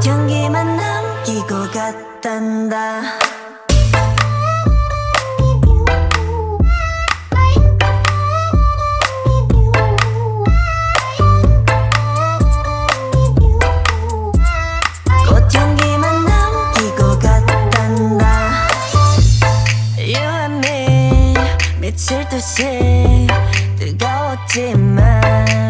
꽃향기만 남기고 갔단다. 꽃향기만 남기고 갔단다. You and me 미칠 듯이 뜨거웠지만